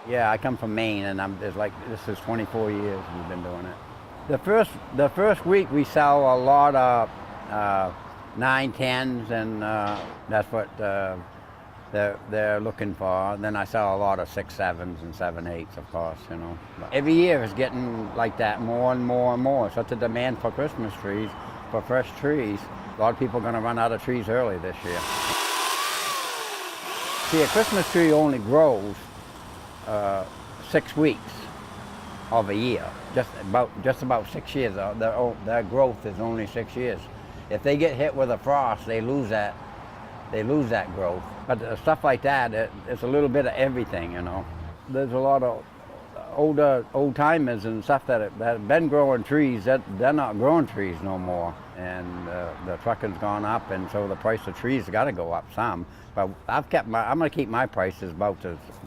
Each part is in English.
Yeah, I come from Maine, and this is 24 years we've been doing it. The first week we sell a lot of 910s, and that's what they're looking for. And then I sell a lot of 6.7s and 7.8s, of course, you know. But every year it's getting like that more and more and more. Such a demand for Christmas trees, for fresh trees. A lot of people are going to run out of trees early this year. See, a Christmas tree only grows 6 weeks of a year, just about 6 years. Their growth is only 6 years. If they get hit with a frost, they lose that growth. But stuff like that, it's a little bit of everything, you know. There's a lot of old timers and stuff that have been growing trees that they're not growing trees no more, and the trucking's gone up, and so the price of trees got to go up some. But I'm going to keep my prices about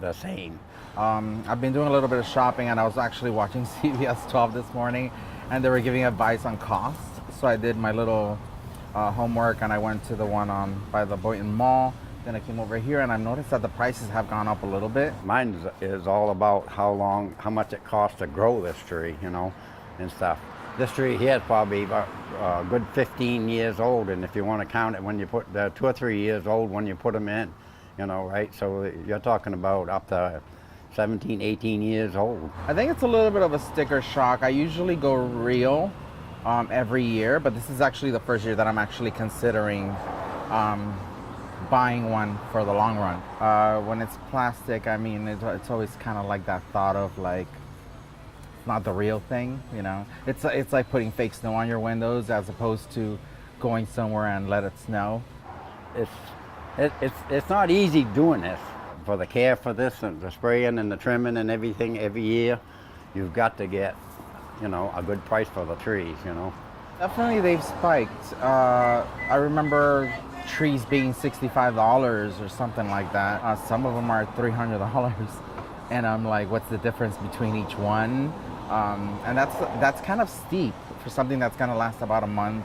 the same. I've been doing a little bit of shopping, and I was actually watching CBS 12 this morning, and they were giving advice on cost. So I did my little homework, and I went to the one by the Boynton Mall. Then I came over here, and I noticed that the prices have gone up a little bit. Mine is all about how much it costs to grow this tree, you know, and stuff. This tree here is probably about a good 15 years old, and if you want to count it when you put 2 or 3 years old when you put them in, you know, right? So you're talking about up to 17, 18 years old. I think it's a little bit of a sticker shock. I usually go real every year, but this is actually the first year that I'm actually considering buying one for the long run. When it's plastic, I mean, it's always kind of like that thought of like, it's not the real thing, you know? It's like putting fake snow on your windows as opposed to going somewhere and let it snow. It's not easy doing this. For the care for this and the spraying and the trimming and everything every year, you've got to get, you know, a good price for the trees, you know. Definitely they've spiked. I remember trees being $65 or something like that. Some of them are $300. And I'm like, what's the difference between each one? And that's kind of steep for something that's gonna last about a month.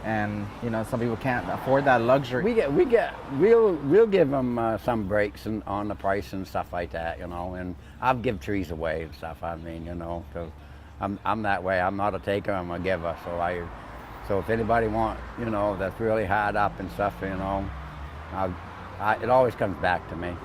And you know, some people can't afford that luxury. We'll give them some breaks on the price and stuff like that, you know. And I'll give trees away and stuff. I mean, you know, because I'm that way. I'm not a taker. I'm a giver. So if anybody that's really hard up and stuff, you know, it always comes back to me.